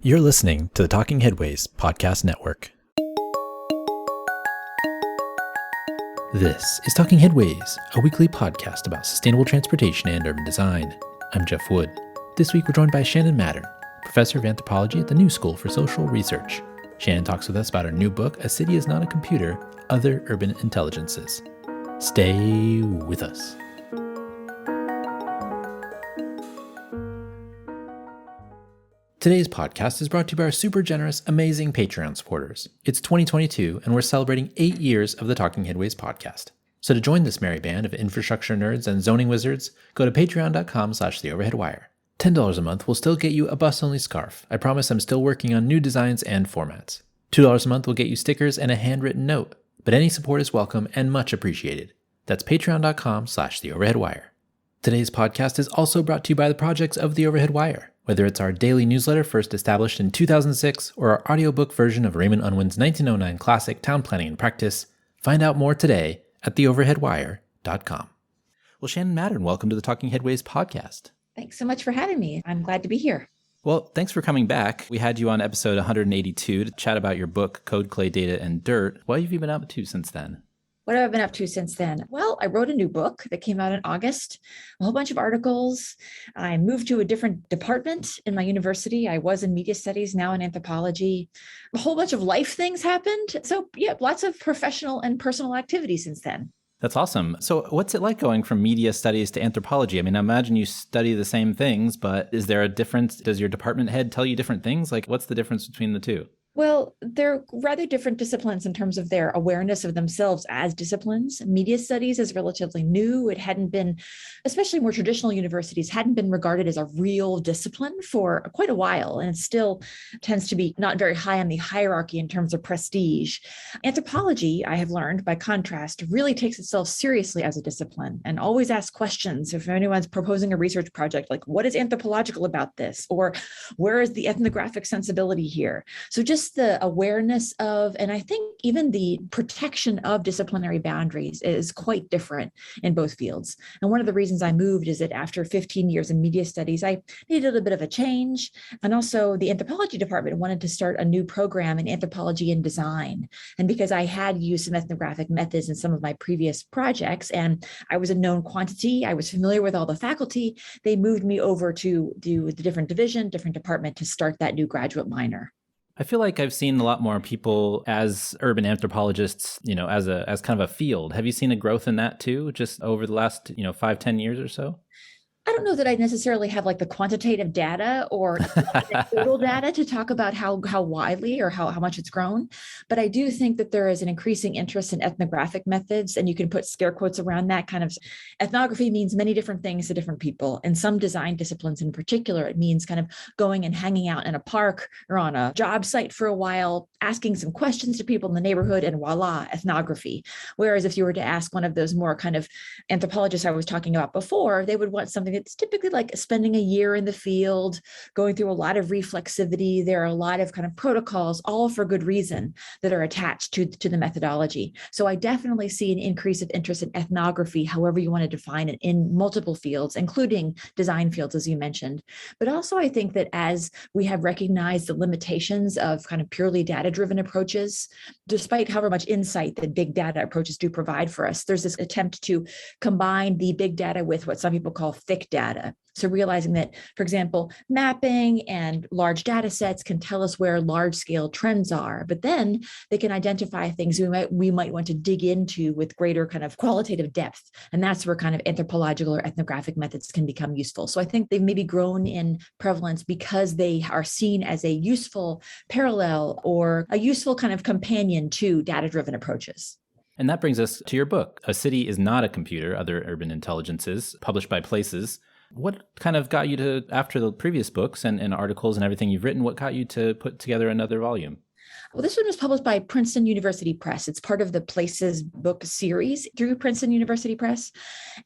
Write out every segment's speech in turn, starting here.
You're listening to the Talking Headways Podcast Network. This is Talking Headways, a weekly podcast about sustainable transportation and urban design. I'm Jeff Wood. This week we're joined by Shannon Mattern, professor of anthropology at the New School for Social Research. Shannon talks with us about her new book, A City is Not a Computer, Other Urban Intelligences. Stay with us. Today's podcast is brought to you by our super generous, amazing Patreon supporters. It's 2022, and we're celebrating 8 years of the Talking Headways podcast. So to join this merry band of infrastructure nerds and zoning wizards, go to patreon.com/theoverheadwire. $10 a month will still get you a bus-only scarf. I promise I'm still working on new designs and formats. $2 a month will get you stickers and a handwritten note, but any support is welcome and much appreciated. That's patreon.com/theoverheadwire. Today's podcast is also brought to you by the projects of The Overhead Wire. Whether it's our daily newsletter first established in 2006 or our audiobook version of Raymond Unwin's 1909 classic Town Planning and Practice, find out more today at theoverheadwire.com. Well, Shannon Mattern, welcome to the Talking Headways podcast. Thanks so much for having me. I'm glad to be here. Well, thanks for coming back. We had you on episode 182 to chat about your book, Code, Clay, Data, and Dirt. What have you been up to since then? What have I been up to since then? Well, I wrote a new book that came out in August, a whole bunch of articles. I moved to a different department in my university. I was in media studies, now in anthropology. A whole bunch of life things happened. So yeah, lots of professional and personal activity since then. That's awesome. So what's it like going from media studies to anthropology? I mean, I imagine you study the same things, but is there a difference? Does your department head tell you different things? Like, what's the difference between the two? Well, they're rather different disciplines in terms of their awareness of themselves as disciplines. Media studies is relatively new. It hadn't been, especially more traditional universities, hadn't been regarded as a real discipline for quite a while. And it still tends to be not very high on the hierarchy in terms of prestige. Anthropology, I have learned by contrast, really takes itself seriously as a discipline and always asks questions. If anyone's proposing a research project, like what is anthropological about this? Or where is the ethnographic sensibility here? So just the awareness of, and I think even the protection of disciplinary boundaries is quite different in both fields. And one of the reasons I moved is that after 15 years in media studies, I needed a bit of a change. And also the anthropology department wanted to start a new program in anthropology and design. And because I had used some ethnographic methods in some of my previous projects, and I was a known quantity, I was familiar with all the faculty, they moved me over to do the different division, different department to start that new graduate minor. I feel like I've seen a lot more people as urban anthropologists, as kind of a field. Have you seen a growth in that too, just over the last, 5-10 years or so? I don't know that I necessarily have like the quantitative data or total data to talk about how widely or how much it's grown. But I do think that there is an increasing interest in ethnographic methods, and you can put scare quotes around that. Kind of ethnography means many different things to different people. In some design disciplines in particular, it means kind of going and hanging out in a park or on a job site for a while, asking some questions to people in the neighborhood, and voila, ethnography. Whereas if you were to ask one of those more kind of anthropologists I was talking about before, they would want something it's typically like spending a year in the field, going through a lot of reflexivity. There are a lot of kind of protocols, all for good reason, that are attached to the methodology. So I definitely see an increase of interest in ethnography, however you want to define it, in multiple fields, including design fields, as you mentioned. But also I think that as we have recognized the limitations of kind of purely data-driven approaches, despite however much insight that big data approaches do provide for us, there's this attempt to combine the big data with what some people call thick data. So realizing that, for example, mapping and large data sets can tell us where large scale trends are, but then they can identify things we might want to dig into with greater kind of qualitative depth. And that's where kind of anthropological or ethnographic methods can become useful. So I think they've maybe grown in prevalence because they are seen as a useful parallel or a useful kind of companion to data-driven approaches. And that brings us to your book, A City is Not a Computer, Other Urban Intelligences, published by Places. What kind of got you to, after the previous books and articles and everything you've written, what got you to put together another volume? Well, this one was published by Princeton University Press. It's part of the Places book series through Princeton University Press.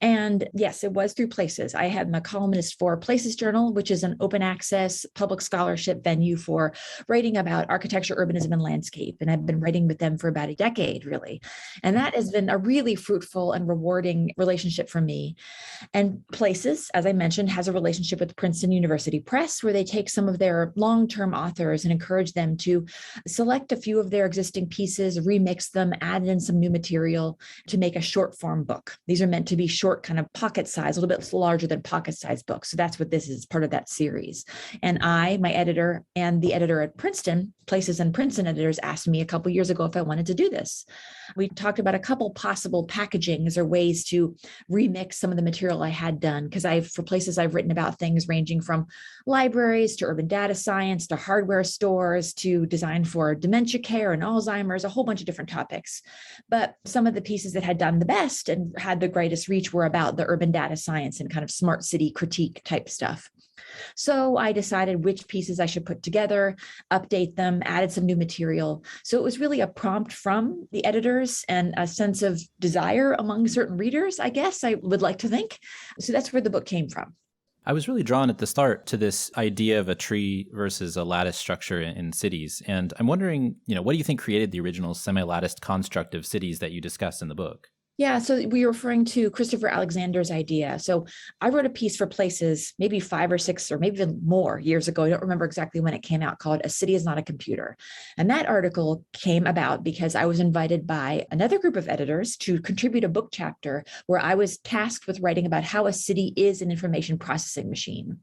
And yes, it was through Places. I had my columnist for Places Journal, which is an open access public scholarship venue for writing about architecture, urbanism, and landscape. And I've been writing with them for about a decade, really. And that has been a really fruitful and rewarding relationship for me. And Places, as I mentioned, has a relationship with Princeton University Press, where they take some of their long-term authors and encourage them to select a few of their existing pieces, remix them, add in some new material to make a short form book. These are meant to be short, kind of pocket size, a little bit larger than pocket size books. So that's what this is, part of that series. And I, my editor, and the editor at Princeton, Places and Princeton editors asked me a couple of years ago if I wanted to do this. We talked about a couple possible packagings or ways to remix some of the material I had done, because for Places, I've written about things ranging from libraries to urban data science to hardware stores to design for dementia care and Alzheimer's, a whole bunch of different topics. But some of the pieces that had done the best and had the greatest reach were about the urban data science and kind of smart city critique type stuff. So I decided which pieces I should put together, update them, added some new material. So it was really a prompt from the editors and a sense of desire among certain readers, I guess I would like to think. So that's where the book came from. I was really drawn at the start to this idea of a tree versus a lattice structure in cities. And I'm wondering, what do you think created the original semi-latticed construct of cities that you discuss in the book? Yeah, so we were referring to Christopher Alexander's idea. So I wrote a piece for Places maybe 5 or 6 or maybe even more years ago. I don't remember exactly when it came out, called "A City is Not a Computer." And that article came about because I was invited by another group of editors to contribute a book chapter where I was tasked with writing about how a city is an information processing machine.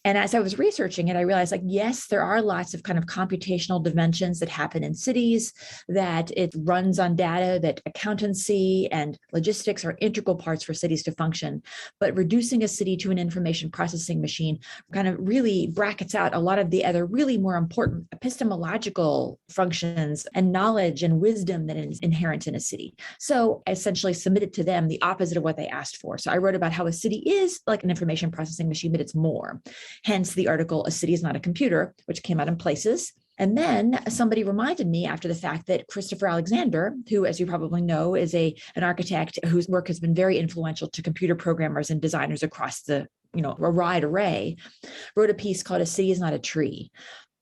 And as I was researching it, I realized, yes, there are lots of kind of computational dimensions that happen in cities, that it runs on data, that accountancy and logistics are integral parts for cities to function. But reducing a city to an information processing machine kind of really brackets out a lot of the other really more important epistemological functions and knowledge and wisdom that is inherent in a city. So I essentially submitted to them the opposite of what they asked for. So I wrote about how a city is like an information processing machine, but it's more. Hence the article, "A City is Not a Computer," which came out in Places. And then somebody reminded me after the fact that Christopher Alexander, who, as you probably know, is an architect whose work has been very influential to computer programmers and designers across a wide array, wrote a piece called "A City is Not a Tree."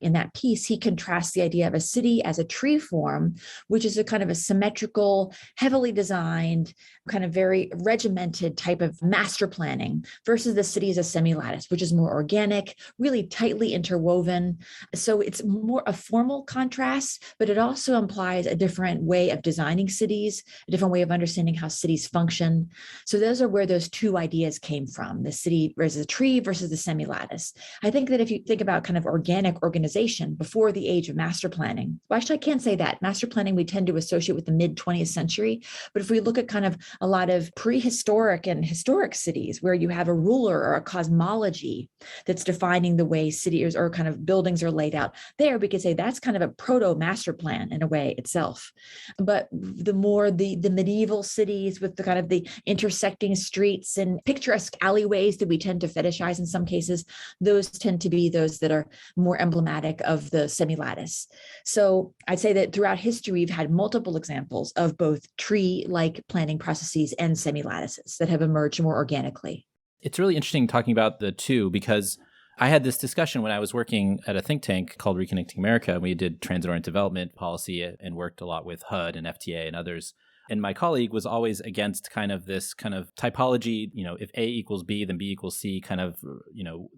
In that piece, he contrasts the idea of a city as a tree form, which is a kind of a symmetrical, heavily designed, kind of very regimented type of master planning, versus the city as a semi-lattice, which is more organic, really tightly interwoven. So it's more a formal contrast, but it also implies a different way of designing cities, a different way of understanding how cities function. So those are where those two ideas came from, the city versus a tree versus the semi-lattice. I think that if you think about kind of organic organization before the age of master planning, well, actually, I can't say that. Master planning we tend to associate with the mid-20th century. But if we look at kind of a lot of prehistoric and historic cities where you have a ruler or a cosmology that's defining the way cities or kind of buildings are laid out, there we could say that's kind of a proto-master plan in a way itself. But the more the medieval cities with the kind of the intersecting streets and picturesque alleyways that we tend to fetishize in some cases, those tend to be those that are more emblematic of the semi-lattice. So I'd say that throughout history, we've had multiple examples of both tree-like planning processes and semi-lattices that have emerged more organically. It's really interesting talking about the two, because I had this discussion when I was working at a think tank called Reconnecting America. We did transit-oriented development policy and worked a lot with HUD and FTA and others. And my colleague was always against kind of this kind of typology, if A equals B, then B equals C, kind of,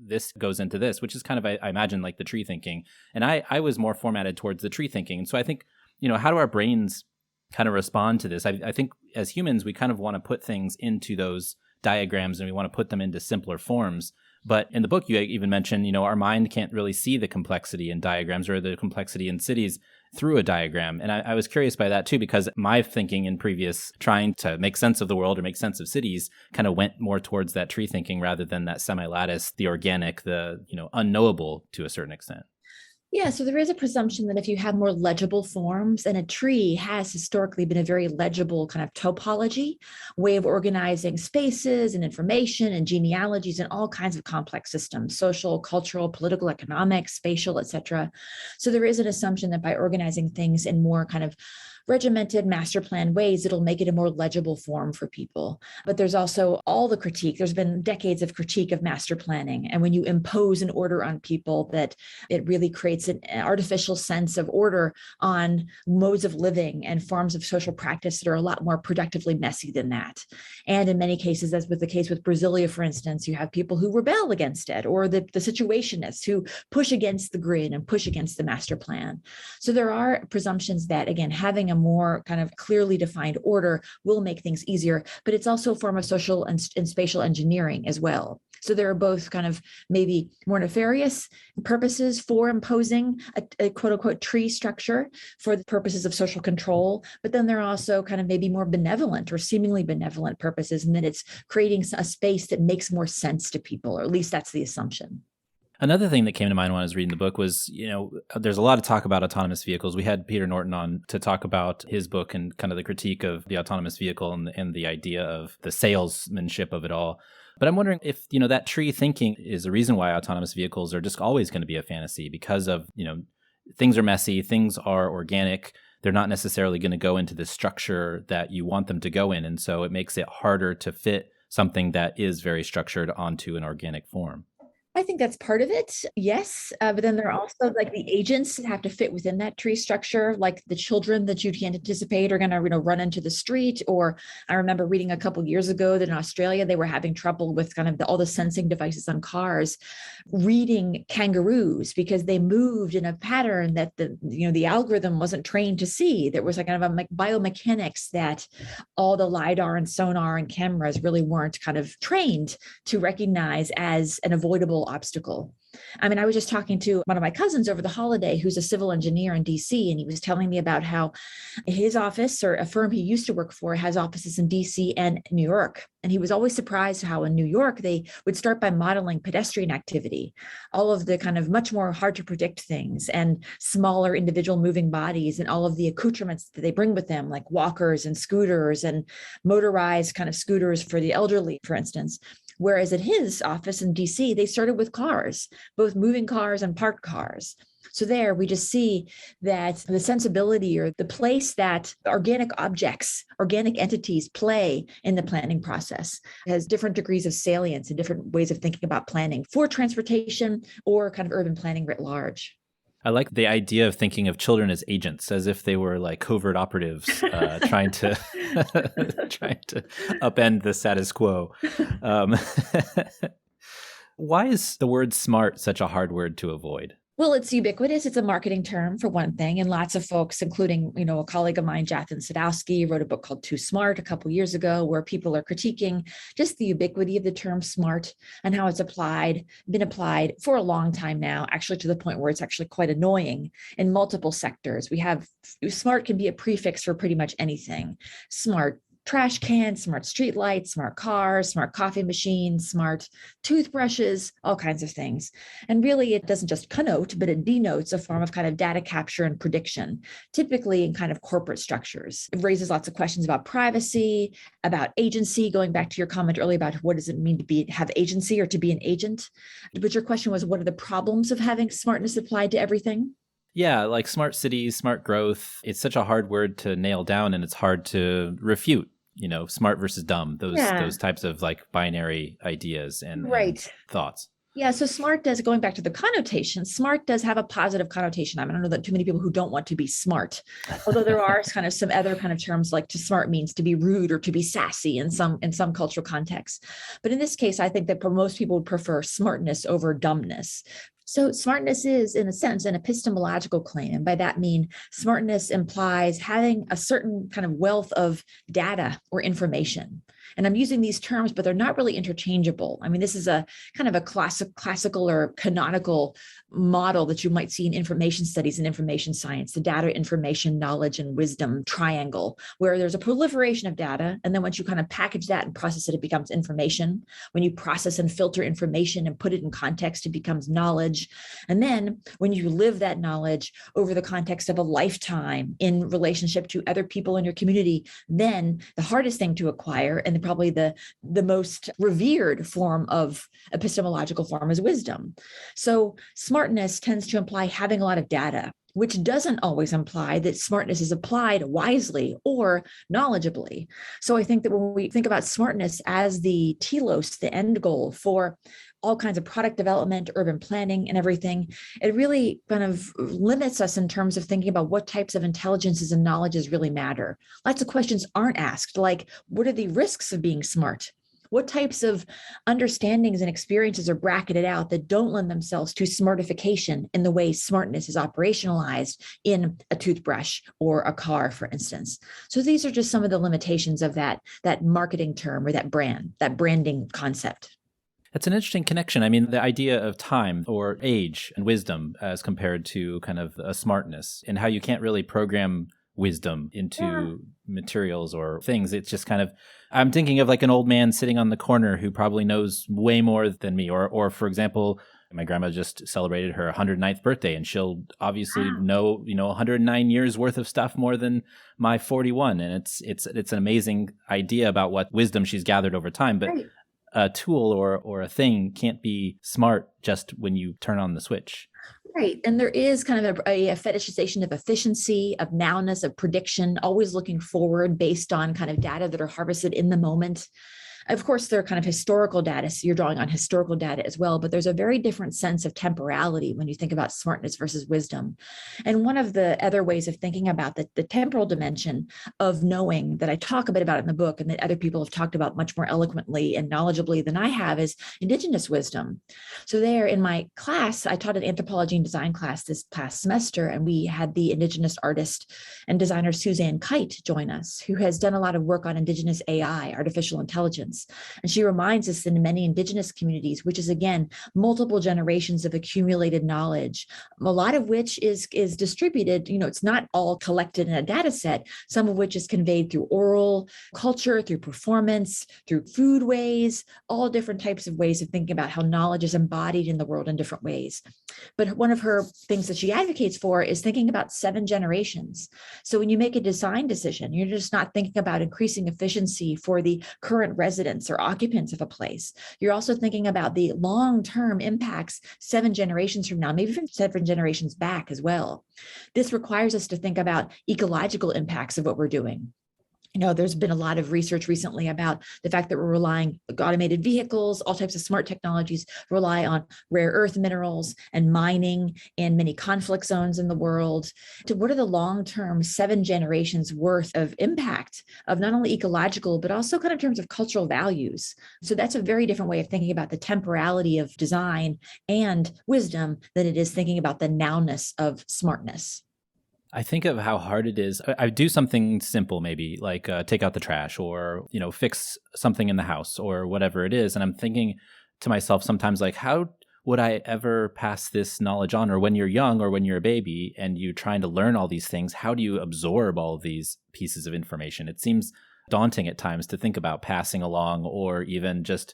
this goes into this, which is kind of, I imagine, like the tree thinking. And I was more formatted towards the tree thinking. And so I think, how do our brains kind of respond to this? I think as humans, we kind of want to put things into those diagrams and we want to put them into simpler forms. But in the book, you even mentioned, our mind can't really see the complexity in diagrams or the complexity in cities through a diagram. And I was curious by that too, because my thinking in previous trying to make sense of the world or make sense of cities kind of went more towards that tree thinking rather than that semi-lattice, the organic, the, unknowable to a certain extent. Yeah, so there is a presumption that if you have more legible forms, and a tree has historically been a very legible kind of topology, way of organizing spaces and information and genealogies and all kinds of complex systems, social, cultural, political, economic, spatial, etc. So there is an assumption that by organizing things in more kind of regimented master plan ways, it'll make it a more legible form for people. But there's also all the critique. There's been decades of critique of master planning. And when you impose an order on people, that it really creates an artificial sense of order on modes of living and forms of social practice that are a lot more productively messy than that. And in many cases, as with the case with Brasilia, for instance, you have people who rebel against it, or the situationists who push against the grid and push against the master plan. So there are presumptions that, again, having a more kind of clearly defined order will make things easier, but it's also a form of social and spatial engineering as well. So there are both kind of maybe more nefarious purposes for imposing a quote unquote tree structure for the purposes of social control, but then there are also kind of maybe more benevolent or seemingly benevolent purposes, and that it's creating a space that makes more sense to people, or at least that's the assumption. Another thing that came to mind when I was reading the book was, there's a lot of talk about autonomous vehicles. We had Peter Norton on to talk about his book and kind of the critique of the autonomous vehicle and the idea of the salesmanship of it all. But I'm wondering if, that tree thinking is the reason why autonomous vehicles are just always going to be a fantasy, because of, things are messy, things are organic. They're not necessarily going to go into the structure that you want them to go in. And so it makes it harder to fit something that is very structured onto an organic form. I think that's part of it, yes. But then there are also like the agents that have to fit within that tree structure, like the children that you can't anticipate are going to run into the street. Or I remember reading a couple of years ago that in Australia, they were having trouble with kind of all the sensing devices on cars reading kangaroos because they moved in a pattern that the algorithm wasn't trained to see. There was like kind of a biomechanics that all the LiDAR and sonar and cameras really weren't kind of trained to recognize as an avoidable obstacle. I mean, I was just talking to one of my cousins over the holiday who's a civil engineer in DC, and he was telling me about how his office, or a firm he used to work for, has offices in DC and New York. And he was always surprised how in New York, they would start by modeling pedestrian activity, all of the kind of much more hard to predict things and smaller individual moving bodies and all of the accoutrements that they bring with them, like walkers and scooters and motorized kind of scooters for the elderly, for instance. Whereas at his office in DC, they started with cars, both moving cars and parked cars. So there we just see that the sensibility or the place that organic objects, organic entities play in the planning process has different degrees of salience and different ways of thinking about planning for transportation or kind of urban planning writ large. I like the idea of thinking of children as agents, as if they were like covert operatives trying to upend the status quo. Why is the word smart such a hard word to avoid? Well, it's ubiquitous. It's a marketing term for one thing. And lots of folks, including, a colleague of mine, Jathan Sadowski, wrote a book called Too Smart a couple of years ago, where people are critiquing just the ubiquity of the term smart and how it's been applied for a long time now, actually to the point where it's actually quite annoying in multiple sectors. Smart can be a prefix for pretty much anything. Smart trash cans, smart street lights, smart cars, smart coffee machines, smart toothbrushes, all kinds of things. And really, it doesn't just connote, but it denotes a form of kind of data capture and prediction, typically in kind of corporate structures. It raises lots of questions about privacy, about agency, going back to your comment earlier about what does it mean to have agency or to be an agent. But your question was, what are the problems of having smartness applied to everything? Yeah, like smart cities, smart growth. It's such a hard word to nail down, and it's hard to refute. Smart versus dumb, those types of like binary ideas and thoughts. Yeah, so going back to the connotation, smart does have a positive connotation. I don't know that too many people who don't want to be smart, although there are kind of some other kind of terms, like to smart means to be rude or to be sassy in some cultural contexts. But in this case, I think that most people would prefer smartness over dumbness. So smartness is, in a sense, an epistemological claim. And by that mean, smartness implies having a certain kind of wealth of data or information. And I'm using these terms, but they're not really interchangeable. I mean, this is a kind of a classical or canonical model that you might see in information studies and information science, the data, information, knowledge, and wisdom triangle, where there's a proliferation of data. And then once you kind of package that and process it, it becomes information. When you process and filter information and put it in context, it becomes knowledge. And then when you live that knowledge over the context of a lifetime in relationship to other people in your community, then the hardest thing to acquire and probably the most revered form of epistemological form is wisdom. So smartness tends to imply having a lot of data, which doesn't always imply that smartness is applied wisely or knowledgeably. So I think that when we think about smartness as the telos, the end goal for all kinds of product development, urban planning, and everything, it really kind of limits us in terms of thinking about what types of intelligences and knowledges really matter. Lots of questions aren't asked, like, what are the risks of being smart? What types of understandings and experiences are bracketed out that don't lend themselves to smartification in the way smartness is operationalized in a toothbrush or a car, for instance? So these are just some of the limitations of that marketing term or that branding concept. That's an interesting connection. I mean, the idea of time or age and wisdom as compared to kind of a smartness, and how you can't really program wisdom into materials or things. It's just kind of, I'm thinking of like an old man sitting on the corner who probably knows way more than me. Or for example, my grandma just celebrated her 109th birthday, and she'll obviously know, 109 years worth of stuff more than my 41. And it's an amazing idea about what wisdom she's gathered over time. But Right. A tool or a thing can't be smart just when you turn on the switch. Right. And there is kind of a fetishization of efficiency, of nowness, of prediction, always looking forward based on kind of data that are harvested in the moment. Of course, there are kind of historical data, so you're drawing on historical data as well, but there's a very different sense of temporality when you think about smartness versus wisdom. And one of the other ways of thinking about the temporal dimension of knowing that I talk a bit about in the book and that other people have talked about much more eloquently and knowledgeably than I have is indigenous wisdom. So there in my class, I taught an anthropology and design class this past semester, and we had the indigenous artist and designer Suzanne Kite join us, who has done a lot of work on indigenous AI, artificial intelligence. And she reminds us that in many indigenous communities, which is again, multiple generations of accumulated knowledge, a lot of which is distributed, it's not all collected in a data set, some of which is conveyed through oral culture, through performance, through food ways, all different types of ways of thinking about how knowledge is embodied in the world in different ways. But one of her things that she advocates for is thinking about 7 generations. So when you make a design decision, you're just not thinking about increasing efficiency for the current residents or occupants of a place. You're also thinking about the long-term impacts 7 generations from now, maybe even 7 generations back as well. This requires us to think about ecological impacts of what we're doing. There's been a lot of research recently about the fact that we're relying on automated vehicles, all types of smart technologies rely on rare earth minerals and mining in many conflict zones in the world. What are the long-term 7 generations worth of impact of not only ecological, but also kind of in terms of cultural values? So that's a very different way of thinking about the temporality of design and wisdom than it is thinking about the nowness of smartness. I think of how hard it is. I do something simple, maybe like take out the trash or, fix something in the house or whatever it is. And I'm thinking to myself sometimes, like, how would I ever pass this knowledge on? Or when you're young or when you're a baby and you're trying to learn all these things, how do you absorb all of these pieces of information? It seems daunting at times to think about passing along or even just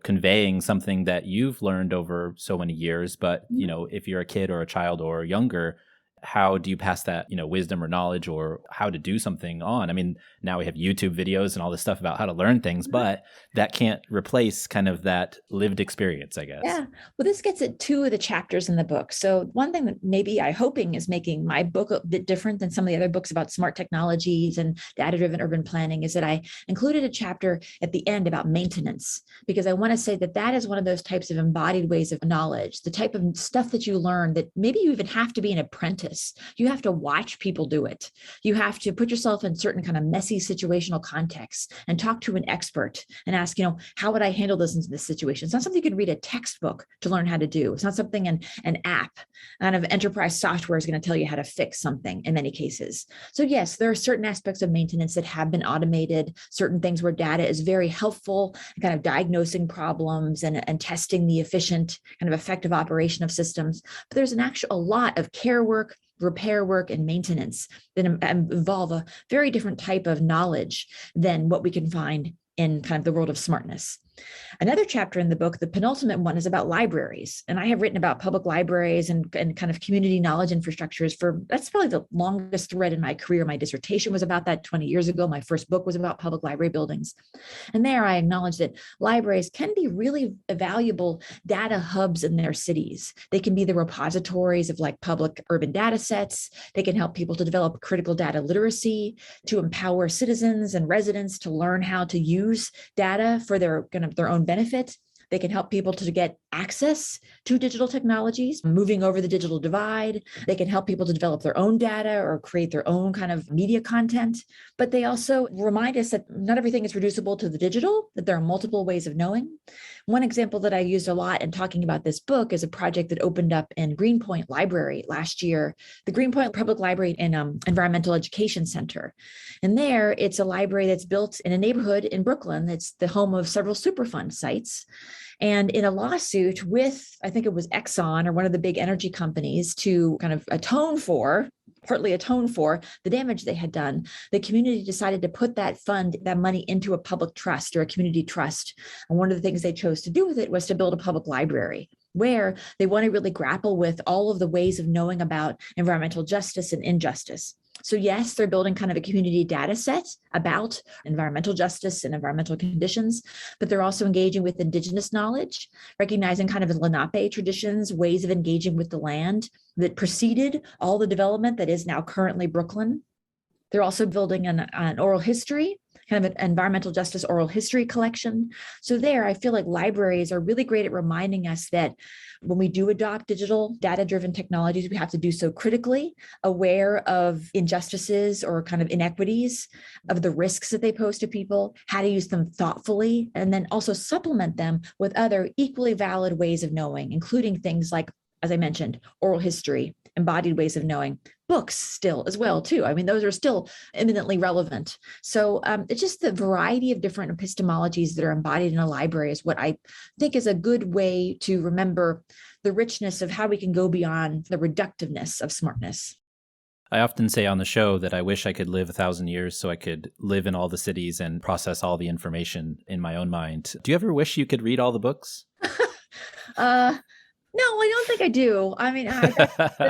conveying something that you've learned over so many years. But, if you're a kid or a child or younger, how do you pass that, wisdom or knowledge or how to do something on? I mean, now we have YouTube videos and all this stuff about how to learn things, but that can't replace kind of that lived experience, I guess. Yeah. Well, this gets at 2 of the chapters in the book. So one thing that maybe I'm hoping is making my book a bit different than some of the other books about smart technologies and data-driven urban planning is that I included a chapter at the end about maintenance, because I want to say that is one of those types of embodied ways of knowledge, the type of stuff that you learn that maybe you even have to be an apprentice office. You have to watch people do it. You have to put yourself in certain kind of messy situational contexts and talk to an expert and ask, how would I handle this in this situation? It's not something you can read a textbook to learn how to do. It's not something an app kind of enterprise software is going to tell you how to fix something in many cases. So yes, there are certain aspects of maintenance that have been automated, certain things where data is very helpful in kind of diagnosing problems and testing the efficient kind of effective operation of systems. But there's a lot of care work, repair work, and maintenance that involve a very different type of knowledge than what we can find in kind of the world of smartness. Another chapter in the book, the penultimate one, is about libraries. And I have written about public libraries and kind of community knowledge infrastructures that's probably the longest thread in my career. My dissertation was about that 20 years ago. My first book was about public library buildings. And there I acknowledge that libraries can be really valuable data hubs in their cities. They can be the repositories of like public urban data sets. They can help people to develop critical data literacy, to empower citizens and residents to learn how to use data for their own benefit. They can help people to get access to digital technologies, moving over the digital divide. They can help people to develop their own data or create their own kind of media content. But they also remind us that not everything is reducible to the digital, that there are multiple ways of knowing. One example that I used a lot in talking about this book is a project that opened up in Greenpoint Library last year, the Greenpoint Public Library and Environmental Education Center. And there, it's a library that's built in a neighborhood in Brooklyn that's the home of several Superfund sites. And in a lawsuit with, I think it was Exxon or one of the big energy companies to kind of partly atone for the damage they had done, the community decided to put that money into a public trust or a community trust. And one of the things they chose to do with it was to build a public library where they want to really grapple with all of the ways of knowing about environmental justice and injustice. So yes, they're building kind of a community data set about environmental justice and environmental conditions, but they're also engaging with indigenous knowledge, recognizing kind of Lenape traditions, ways of engaging with the land that preceded all the development that is now currently Brooklyn. They're also building an oral history, kind of an environmental justice oral history collection. So there, I feel like libraries are really great at reminding us that when we do adopt digital data-driven technologies, we have to do so critically, aware of injustices or kind of inequities, of the risks that they pose to people, how to use them thoughtfully, and then also supplement them with other equally valid ways of knowing, including things like, as I mentioned, oral history, embodied ways of knowing, books still as well too. I mean, those are still eminently relevant. So it's just the variety of different epistemologies that are embodied in a library is what I think is a good way to remember the richness of how we can go beyond the reductiveness of smartness. I often say on the show that I wish I could live 1,000 years so I could live in all the cities and process all the information in my own mind. Do you ever wish you could read all the books? No, I don't think I do. I mean,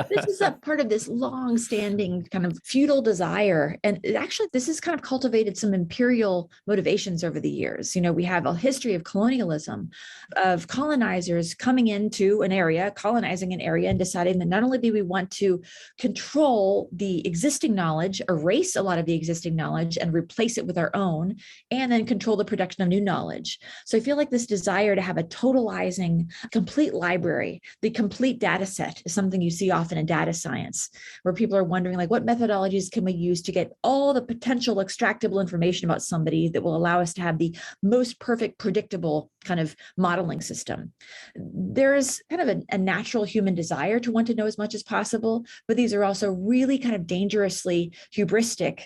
this is a part of this long-standing kind of feudal desire. And this has kind of cultivated some imperial motivations over the years. We have a history of colonialism, of colonizers coming into an area, colonizing an area, and deciding that not only do we want to control the existing knowledge, erase a lot of the existing knowledge and replace it with our own, and then control the production of new knowledge. So I feel like this desire to have a totalizing, complete library, the complete data set is something you see often in data science, where people are wondering, like, what methodologies can we use to get all the potential extractable information about somebody that will allow us to have the most perfect, predictable kind of modeling system. There is kind of a natural human desire to want to know as much as possible, but these are also really kind of dangerously hubristic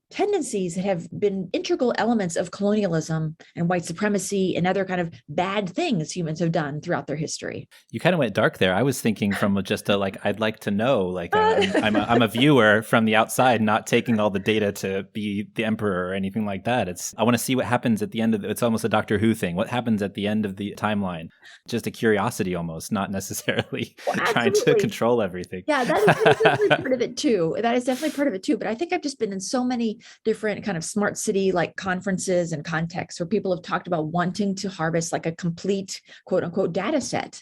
tendencies that have been integral elements of colonialism and white supremacy and other kind of bad things humans have done throughout their history. You kind of went dark there. I was thinking from just I'd like to know, I'm a viewer from the outside, not taking all the data to be the emperor or anything like that. I want to see what happens at the end of it's almost a Doctor Who thing. What happens at the end of the timeline? Just a curiosity almost, not necessarily trying to control everything. Yeah, that is definitely part of it too. That is definitely part of it too. But I think I've just been in so many different kind of smart city like conferences and contexts where people have talked about wanting to harvest like a complete quote unquote data set.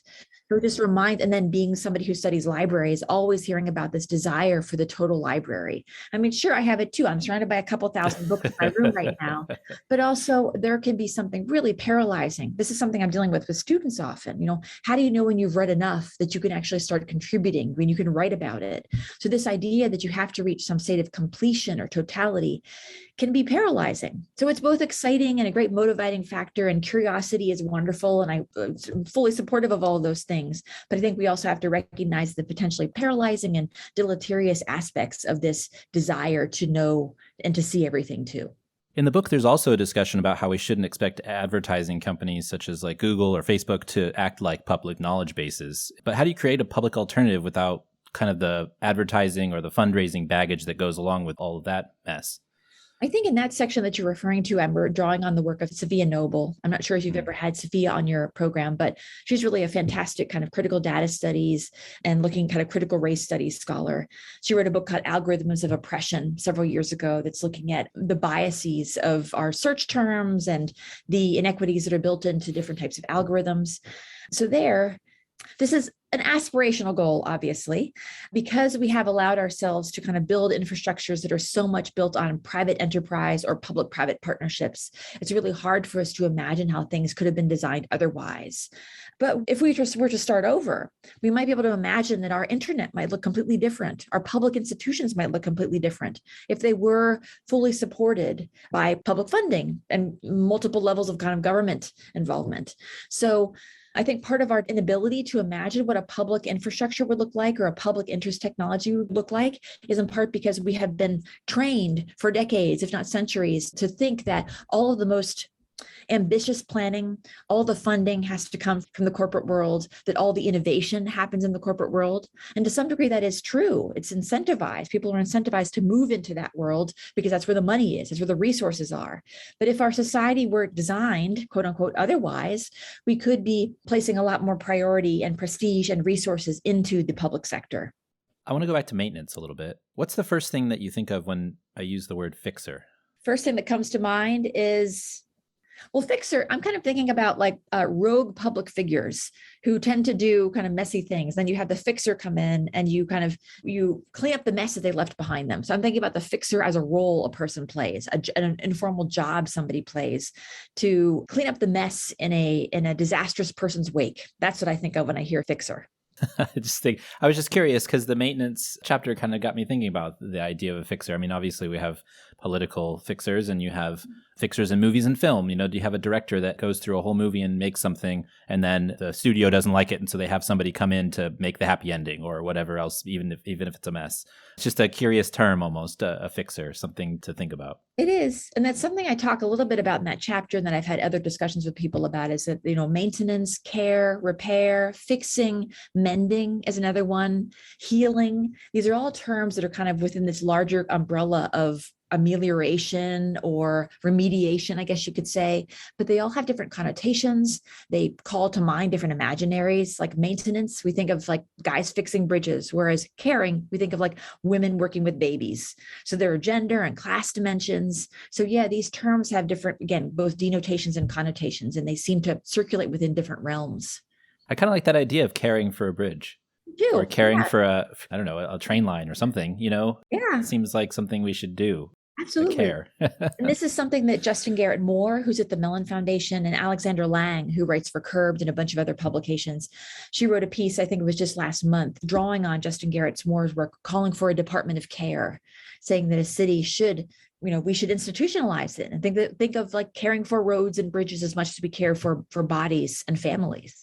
So just remind, and then being somebody who studies libraries, always hearing about this desire for the total library. I mean, sure, I have it too. I'm surrounded by a couple thousand books in my room right now, but also there can be something really paralyzing. This is something I'm dealing with students often. How do you know when you've read enough that you can actually start contributing, when you can write about it? So this idea that you have to reach some state of completion or totality can be paralyzing. So it's both exciting and a great motivating factor, and curiosity is wonderful. And I'm fully supportive of all of those things. But I think we also have to recognize the potentially paralyzing and deleterious aspects of this desire to know and to see everything too. In the book, there's also a discussion about how we shouldn't expect advertising companies such as like Google or Facebook to act like public knowledge bases. But how do you create a public alternative without kind of the advertising or the fundraising baggage that goes along with all of that mess? I think in that section that you're referring to, I'm drawing on the work of Sophia Noble. I'm not sure if you've ever had Sophia on your program, but she's really a fantastic kind of critical data studies and looking kind of critical race studies scholar. She wrote a book called Algorithms of Oppression several years ago that's looking at the biases of our search terms and the inequities that are built into different types of algorithms. So this is an aspirational goal, obviously, because we have allowed ourselves to kind of build infrastructures that are so much built on private enterprise or public-private partnerships. It's really hard for us to imagine how things could have been designed otherwise. But if we just were to start over, we might be able to imagine that our internet might look completely different. Our public institutions might look completely different if they were fully supported by public funding and multiple levels of kind of government involvement. So I think part of our inability to imagine what a public infrastructure would look like or a public interest technology would look like is in part because we have been trained for decades, if not centuries, to think that all of the most ambitious planning, all the funding has to come from the corporate world, that all the innovation happens in the corporate world. And to some degree, that is true. It's incentivized. People are incentivized to move into that world because that's where the money is, that's where the resources are. But if our society were designed, quote unquote, otherwise, we could be placing a lot more priority and prestige and resources into the public sector. I want to go back to maintenance a little bit. What's the first thing that you think of when I use the word fixer? First thing that comes to mind is, well, fixer, I'm kind of thinking about like rogue public figures who tend to do kind of messy things. Then you have the fixer come in and you clean up the mess that they left behind them. So I'm thinking about the fixer as a role a person plays, an informal job somebody plays to clean up the mess in a disastrous person's wake. That's what I think of when I hear fixer. I was just curious because the maintenance chapter kind of got me thinking about the idea of a fixer. I mean, obviously we have political fixers and you have fixers in movies and film. Do you have a director that goes through a whole movie and makes something and then the studio doesn't like it, and so they have somebody come in to make the happy ending or whatever else, even if it's a mess. It's just a curious term almost, a fixer, something to think about. It is. And that's something I talk a little bit about in that chapter, and that I've had other discussions with people about, is that, maintenance, care, repair, fixing, mending is another one, healing. These are all terms that are kind of within this larger umbrella of amelioration or remediation, I guess you could say, but they all have different connotations. They call to mind different imaginaries. Like maintenance, we think of like guys fixing bridges, whereas caring, we think of like women working with babies. So there are gender and class dimensions. So yeah, these terms have different, again, both denotations and connotations, and they seem to circulate within different realms. I kind of like that idea of caring for a bridge. Or caring for a train line or something, Yeah. It seems like something we should do. Absolutely. Care. And this is something that Justin Garrett Moore, who's at the Mellon Foundation, and Alexandra Lang, who writes for Curbed and a bunch of other publications, she wrote a piece, I think it was just last month, drawing on Justin Garrett Moore's work, calling for a department of care, saying that a city should, we should institutionalize it and think of like caring for roads and bridges as much as we care for bodies and families.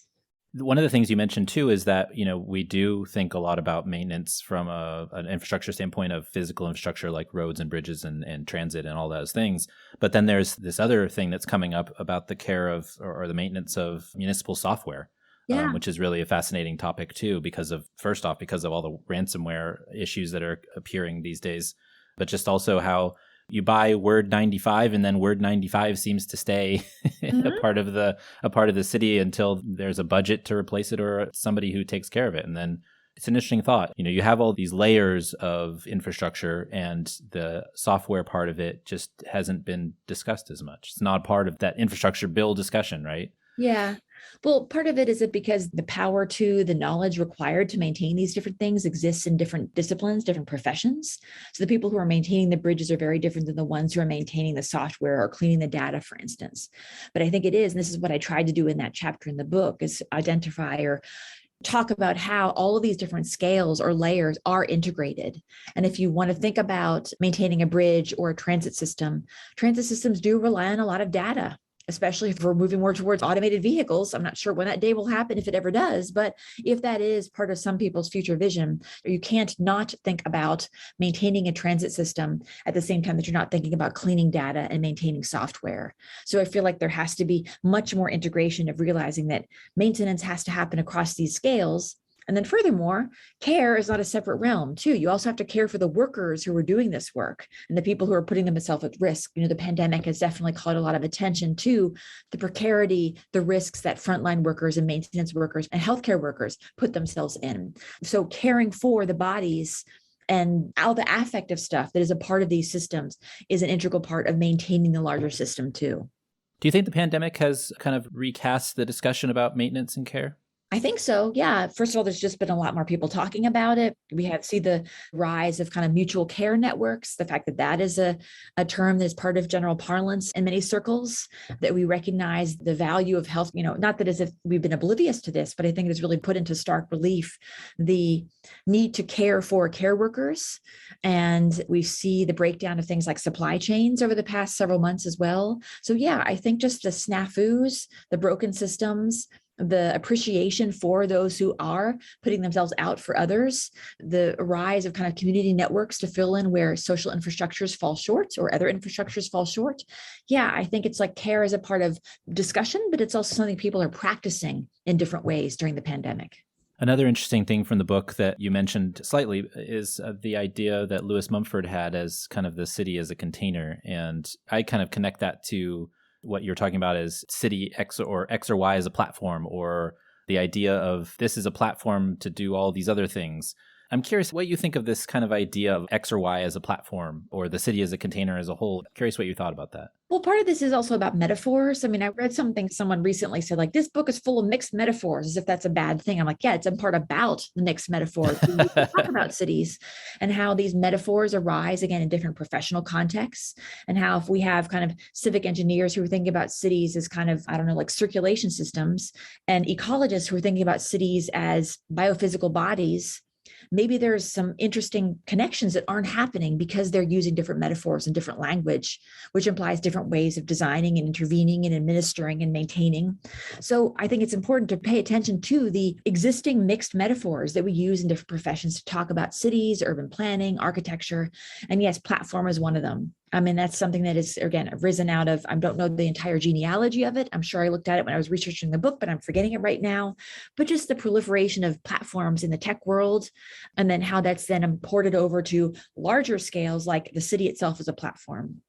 One of the things you mentioned too is that, we do think a lot about maintenance from an infrastructure standpoint of physical infrastructure like roads and bridges and transit and all those things. But then there's this other thing that's coming up about the care of or the maintenance of municipal software, which is really a fascinating topic too, because of all the ransomware issues that are appearing these days, but just also how you buy Word 95 and then Word 95 seems to stay a part of the city until there's a budget to replace it or somebody who takes care of it. And then it's an interesting thought. You have all these layers of infrastructure and the software part of it just hasn't been discussed as much. It's not part of that infrastructure bill discussion, right? Yeah. Well, part of it is that because the power to the knowledge required to maintain these different things exists in different disciplines, different professions. So the people who are maintaining the bridges are very different than the ones who are maintaining the software or cleaning the data, for instance. But I think it is, and this is what I tried to do in that chapter in the book, is identify or talk about how all of these different scales or layers are integrated. And if you want to think about maintaining a bridge or a transit systems do rely on a lot of data, especially if we're moving more towards automated vehicles. I'm not sure when that day will happen, if it ever does, but if that is part of some people's future vision, you can't not think about maintaining a transit system at the same time that you're not thinking about cleaning data and maintaining software. So I feel like there has to be much more integration of realizing that maintenance has to happen across these scales. And then furthermore, care is not a separate realm too. You also have to care for the workers who are doing this work and the people who are putting themselves at risk. The pandemic has definitely called a lot of attention to the precarity, the risks that frontline workers and maintenance workers and healthcare workers put themselves in. So caring for the bodies and all the affective stuff that is a part of these systems is an integral part of maintaining the larger system too. Do you think the pandemic has kind of recast the discussion about maintenance and care? I think so. Yeah. First of all, there's just been a lot more people talking about it. We have see the rise of kind of mutual care networks, the fact that that is a term that's part of general parlance in many circles, that we recognize the value of health, not that as if we've been oblivious to this, but I think it has really put into stark relief the need to care for care workers. And we see the breakdown of things like supply chains over the past several months as well. So yeah, I think just the snafus, the broken systems, the appreciation for those who are putting themselves out for others, the rise of kind of community networks to fill in where social infrastructures fall short or other infrastructures fall short. Yeah, I think it's like care is a part of discussion, but it's also something people are practicing in different ways during the pandemic. Another interesting thing from the book that you mentioned slightly is the idea that Lewis Mumford had as kind of the city as a container. And I kind of connect that to what you're talking about as city X or Y as a platform, or the idea of this is a platform to do all these other things. I'm curious what you think of this kind of idea of X or Y as a platform or the city as a container as a whole. I'm curious what you thought about that. Well, part of this is also about metaphors. I mean, I read something someone recently said, like, this book is full of mixed metaphors, as if that's a bad thing. I'm like, yeah, it's in part about the mixed metaphors. We talk about cities and how these metaphors arise, again, in different professional contexts, and how if we have kind of civic engineers who are thinking about cities as kind of, I don't know, like circulation systems, and ecologists who are thinking about cities as biophysical bodies, maybe there's some interesting connections that aren't happening because they're using different metaphors and different language, which implies different ways of designing and intervening and administering and maintaining. So I think it's important to pay attention to the existing mixed metaphors that we use in different professions to talk about cities, urban planning, architecture. And yes, platform is one of them. I mean, that's something that is, again, arisen out of, I don't know the entire genealogy of it. I'm sure I looked at it when I was researching the book, but I'm forgetting it right now. But just the proliferation of platforms in the tech world, and then how that's then imported over to larger scales, like the city itself as a platform.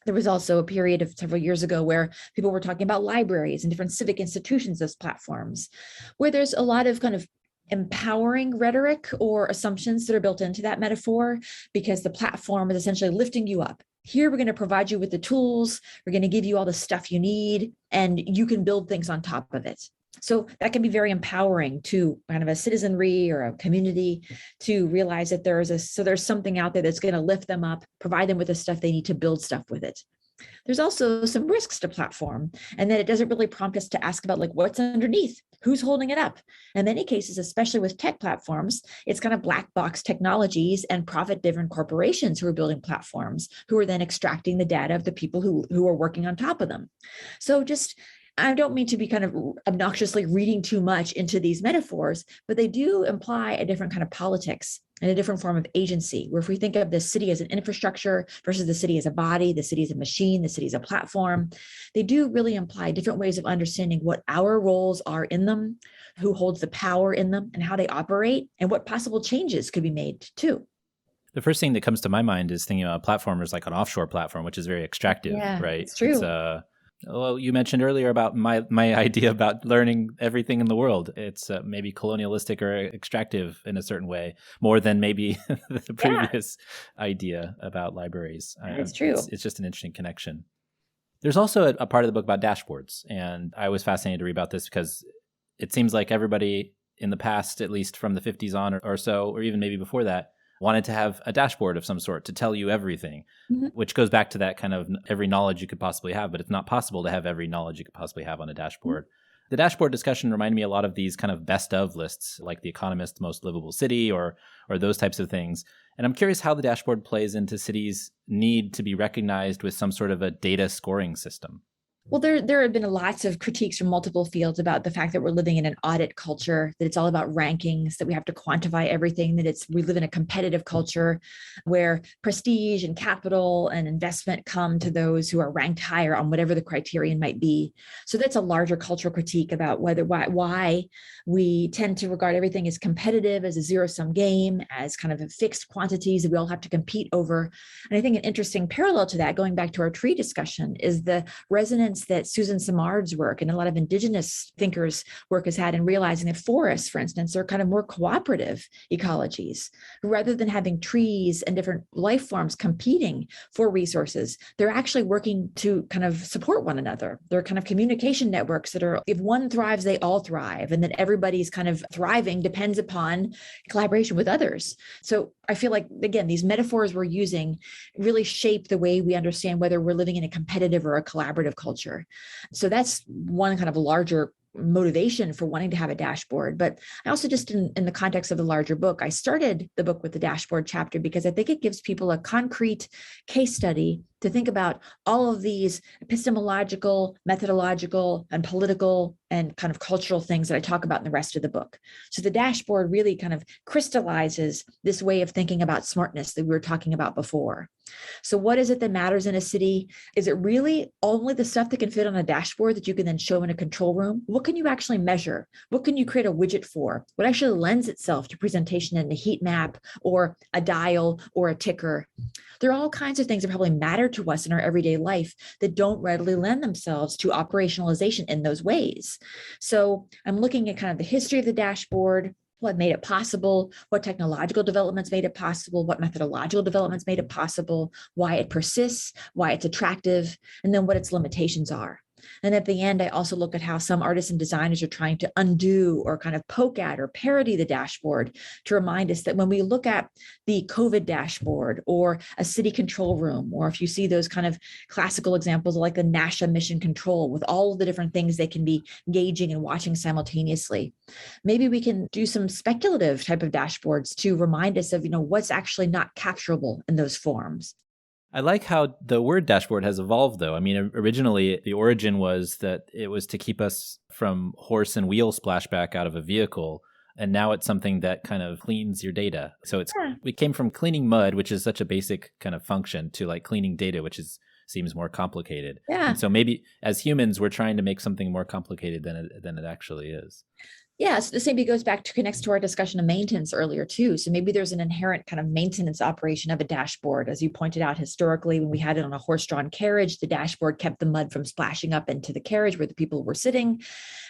There was also a period of several years ago where people were talking about libraries and different civic institutions as platforms, where there's a lot of kind of empowering rhetoric or assumptions that are built into that metaphor, because the platform is essentially lifting you up. Here, we're going to provide you with the tools. We're going to give you all the stuff you need, and you can build things on top of it. So that can be very empowering to kind of a citizenry or a community to realize that there's something out there that's going to lift them up, provide them with the stuff they need to build stuff with it. There's also some risks to platform, and that it doesn't really prompt us to ask about, like, what's underneath, who's holding it up. In many cases, especially with tech platforms, it's kind of black box technologies and profit-driven corporations who are building platforms, who are then extracting the data of the people who are working on top of them. So I don't mean to be kind of obnoxiously reading too much into these metaphors, but they do imply a different kind of politics and a different form of agency, where if we think of the city as an infrastructure versus the city as a body, the city as a machine, the city as a platform, they do really imply different ways of understanding what our roles are in them, who holds the power in them, and how they operate, and what possible changes could be made too. The first thing that comes to my mind is thinking about a platform as like an offshore platform, which is very extractive, right? It's true. Well, you mentioned earlier about my idea about learning everything in the world. It's maybe colonialistic or extractive in a certain way, more than maybe the previous idea about libraries. It's true. It's just an interesting connection. There's also a part of the book about dashboards. And I was fascinated to read about this because it seems like everybody in the past, at least from the 50s on or so, or even maybe before that, wanted to have a dashboard of some sort to tell you everything, which goes back to that kind of every knowledge you could possibly have, but it's not possible to have every knowledge you could possibly have on a dashboard. The dashboard discussion reminded me a lot of these kind of best of lists, like The Economist's Most Livable City or those types of things. And I'm curious how the dashboard plays into cities' need to be recognized with some sort of a data scoring system. Well, there have been lots of critiques from multiple fields about the fact that we're living in an audit culture, that it's all about rankings, that we have to quantify everything, that we live in a competitive culture where prestige and capital and investment come to those who are ranked higher on whatever the criterion might be. So that's a larger cultural critique about why we tend to regard everything as competitive, as a zero-sum game, as kind of fixed quantities that we all have to compete over. And I think an interesting parallel to that, going back to our tree discussion, is the resonance that Susan Simard's work and a lot of indigenous thinkers' work has had in realizing that forests, for instance, are kind of more cooperative ecologies. Rather than having trees and different life forms competing for resources, they're actually working to kind of support one another. They're kind of communication networks that are, if one thrives, they all thrive, and that everybody's kind of thriving depends upon collaboration with others. So I feel like, again, these metaphors we're using really shape the way we understand whether we're living in a competitive or a collaborative culture. So that's one kind of larger motivation for wanting to have a dashboard. But I also just in the context of the larger book, I started the book with the dashboard chapter because I think it gives people a concrete case study to think about all of these epistemological, methodological, and political and kind of cultural things that I talk about in the rest of the book. So the dashboard really kind of crystallizes this way of thinking about smartness that we were talking about before. So what is it that matters in a city? Is it really only the stuff that can fit on a dashboard that you can then show in a control room? What can you actually measure? What can you create a widget for? What actually lends itself to presentation in a heat map or a dial or a ticker? There are all kinds of things that probably matter to us in our everyday life that don't readily lend themselves to operationalization in those ways. So I'm looking at kind of the history of the dashboard, what made it possible, what technological developments made it possible, what methodological developments made it possible, why it persists, why it's attractive, and then what its limitations are. And at the end, I also look at how some artists and designers are trying to undo or kind of poke at or parody the dashboard to remind us that when we look at the COVID dashboard or a city control room, or if you see those kind of classical examples like the NASA mission control with all of the different things they can be gauging and watching simultaneously, maybe we can do some speculative type of dashboards to remind us of, what's actually not capturable in those forms. I like how the word dashboard has evolved, though. I mean, originally the origin was that it was to keep us from horse and wheel splashback out of a vehicle. And now it's something that kind of cleans your data. So we came from cleaning mud, which is such a basic kind of function, to like cleaning data, which seems more complicated. Yeah. And so maybe as humans, we're trying to make something more complicated than it actually is. Yeah, so this maybe connects to our discussion of maintenance earlier too. So maybe there's an inherent kind of maintenance operation of a dashboard. As you pointed out, historically, when we had it on a horse-drawn carriage, the dashboard kept the mud from splashing up into the carriage where the people were sitting.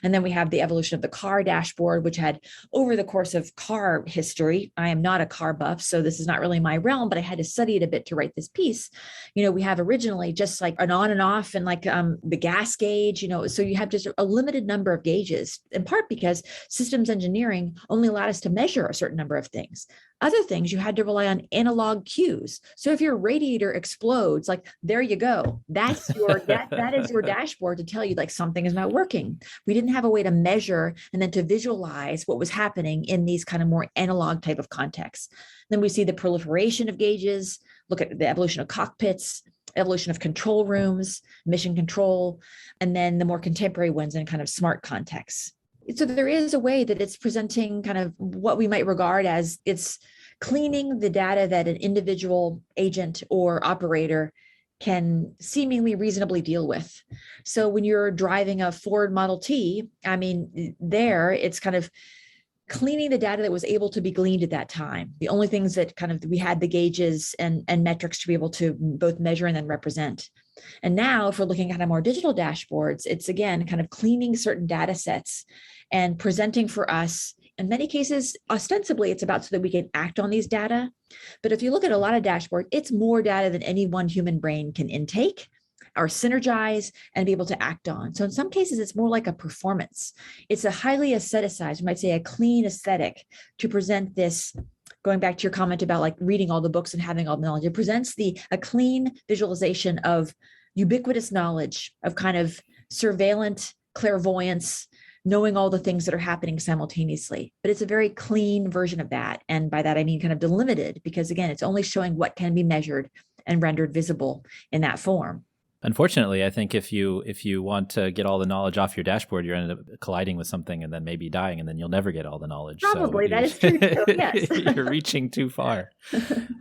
And then we have the evolution of the car dashboard, which had over the course of car history, I am not a car buff, so this is not really my realm, but I had to study it a bit to write this piece. We have originally just like an on and off and like the gas gauge, so you have just a limited number of gauges, in part because systems engineering only allowed us to measure a certain number of things. Other things you had to rely on analog cues. So if your radiator explodes, like there you go. That's that is your dashboard to tell you like something is not working. We didn't have a way to measure and then to visualize what was happening in these kind of more analog type of contexts. Then we see the proliferation of gauges, look at the evolution of cockpits, evolution of control rooms, mission control, and then the more contemporary ones in kind of smart contexts. So there is a way that it's presenting kind of what we might regard as it's cleaning the data that an individual agent or operator can seemingly reasonably deal with. So when you're driving a Ford Model T, it's kind of cleaning the data that was able to be gleaned at that time. The only things that kind of we had the gauges and metrics to be able to both measure and then represent. And now if we're looking at more digital dashboards, it's again kind of cleaning certain data sets and presenting for us. In many cases, ostensibly, it's about so that we can act on these data. But if you look at a lot of dashboards, it's more data than any one human brain can intake. are synergized and be able to act on. So in some cases, it's more like a performance. It's a highly aestheticized, you might say a clean aesthetic to present this. Going back to your comment about like reading all the books and having all the knowledge, it presents a clean visualization of ubiquitous knowledge, of kind of surveillant clairvoyance, knowing all the things that are happening simultaneously. But it's a very clean version of that. And by that, I mean kind of delimited, because again, it's only showing what can be measured and rendered visible in that form. Unfortunately, I think if you want to get all the knowledge off your dashboard, you end up colliding with something and then maybe dying, and then you'll never get all the knowledge. Probably, that is true too, yes. You're reaching too far.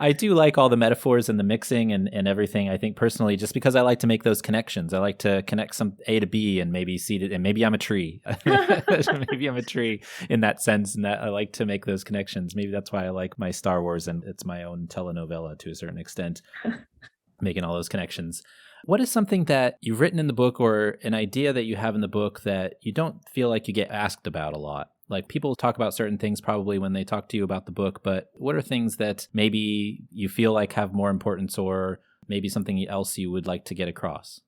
I do like all the metaphors and the mixing and everything. I think personally, just because I like to make those connections. I like to connect some A to B and maybe C to, and maybe I'm a tree. Maybe I'm a tree in that sense, and that I like to make those connections. Maybe that's why I like my Star Wars, and it's my own telenovela to a certain extent, making all those connections. What is something that you've written in the book or an idea that you have in the book that you don't feel like you get asked about a lot? Like people talk about certain things probably when they talk to you about the book, but what are things that maybe you feel like have more importance, or maybe something else you would like to get across?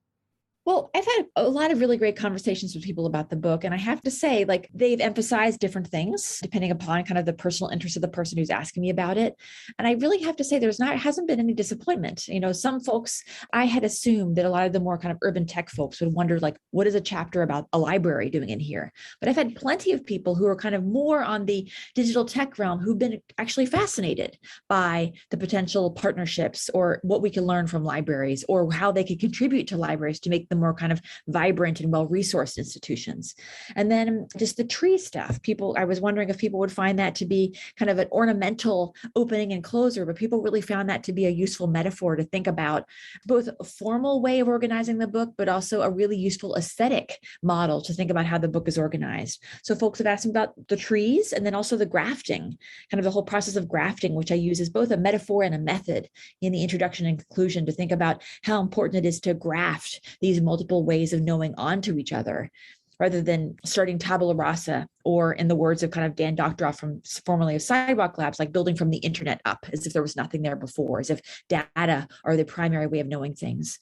Well, I've had a lot of really great conversations with people about the book. And I have to say, like, they've emphasized different things depending upon kind of the personal interest of the person who's asking me about it. And I really have to say hasn't been any disappointment. You know, some folks, I had assumed that a lot of the more kind of urban tech folks would wonder, like, what is a chapter about a library doing in here? But I've had plenty of people who are kind of more on the digital tech realm who've been actually fascinated by the potential partnerships or what we can learn from libraries or how they could contribute to libraries to make them more kind of vibrant and well-resourced institutions. And then just the tree stuff. I was wondering if people would find that to be kind of an ornamental opening and closer, but people really found that to be a useful metaphor to think about, both a formal way of organizing the book, but also a really useful aesthetic model to think about how the book is organized. So folks have asked me about the trees and then also the grafting, kind of the whole process of grafting, which I use as both a metaphor and a method in the introduction and conclusion to think about how important it is to graft these multiple ways of knowing onto each other, rather than starting tabula rasa, or in the words of kind of Dan Doctoroff from formerly of Sidewalk Labs, like building from the internet up, as if there was nothing there before, as if data are the primary way of knowing things.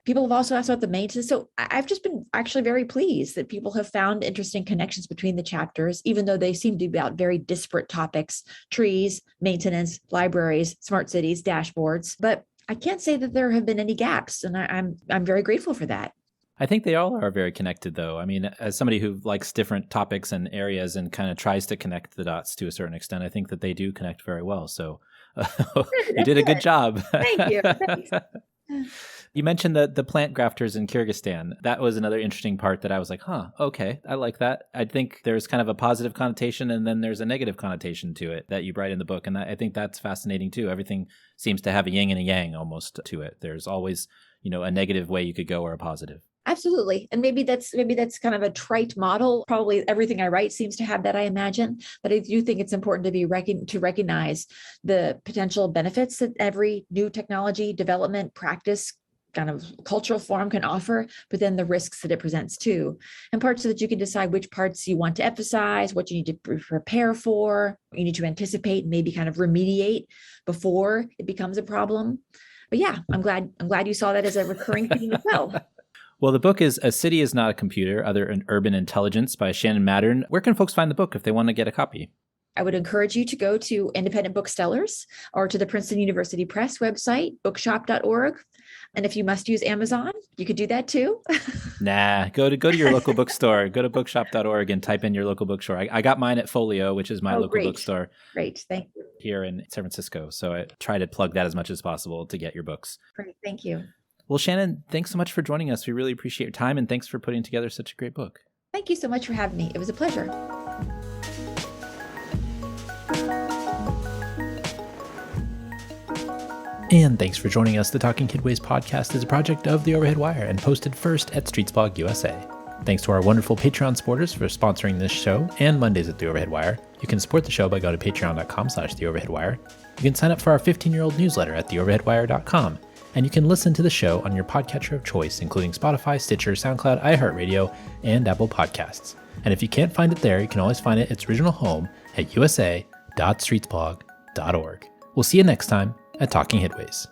People have also asked about the maintenance. So I've just been actually very pleased that people have found interesting connections between the chapters, even though they seem to be about very disparate topics: trees, maintenance, libraries, smart cities, dashboards. But I can't say that there have been any gaps, and I'm very grateful for that. I think they all are very connected, though. I mean, as somebody who likes different topics and areas and kind of tries to connect the dots to a certain extent, I think that they do connect very well. So you did a good job. Thank you. Thanks. You mentioned the plant grafters in Kyrgyzstan. That was another interesting part that I was like, okay, I like that. I think there's kind of a positive connotation and then there's a negative connotation to it that you write in the book. And I think that's fascinating too. Everything seems to have a yin and a yang almost to it. There's always, a negative way you could go or a positive. Absolutely. And maybe that's kind of a trite model. Probably everything I write seems to have that, I imagine. But I do think it's important to recognize the potential benefits that every new technology development practice kind of cultural form can offer, but then the risks that it presents too. And parts so that you can decide which parts you want to emphasize, what you need to prepare for, you need to anticipate, and maybe kind of remediate before it becomes a problem. But yeah, I'm glad you saw that as a recurring theme as well. Well, the book is A City is Not a Computer, Other and Urban Intelligence by Shannon Mattern. Where can folks find the book if they want to get a copy? I would encourage you to go to independent booksellers or to the Princeton University Press website, bookshop.org. And if you must use Amazon, you could do that too. Nah, go to your local bookstore. Go to bookshop.org and type in your local bookstore. I got mine at Folio, which is my local bookstore. Great, thank you. Here in San Francisco. So I try to plug that as much as possible to get your books. Great, thank you. Well, Shannon, thanks so much for joining us. We really appreciate your time, and thanks for putting together such a great book. Thank you so much for having me. It was a pleasure. And thanks for joining us. The Talking Kidways podcast is a project of The Overhead Wire and posted first at Streetsblog USA. Thanks to our wonderful Patreon supporters for sponsoring this show and Mondays at The Overhead Wire. You can support the show by going to patreon.com/TheOverheadWire. You can sign up for our 15-year-old newsletter at TheOverheadWire.com. And you can listen to the show on your podcatcher of choice, including Spotify, Stitcher, SoundCloud, iHeartRadio, and Apple Podcasts. And if you can't find it there, you can always find it at its original home at usa.streetsblog.org. We'll see you next time at Talking Kidways.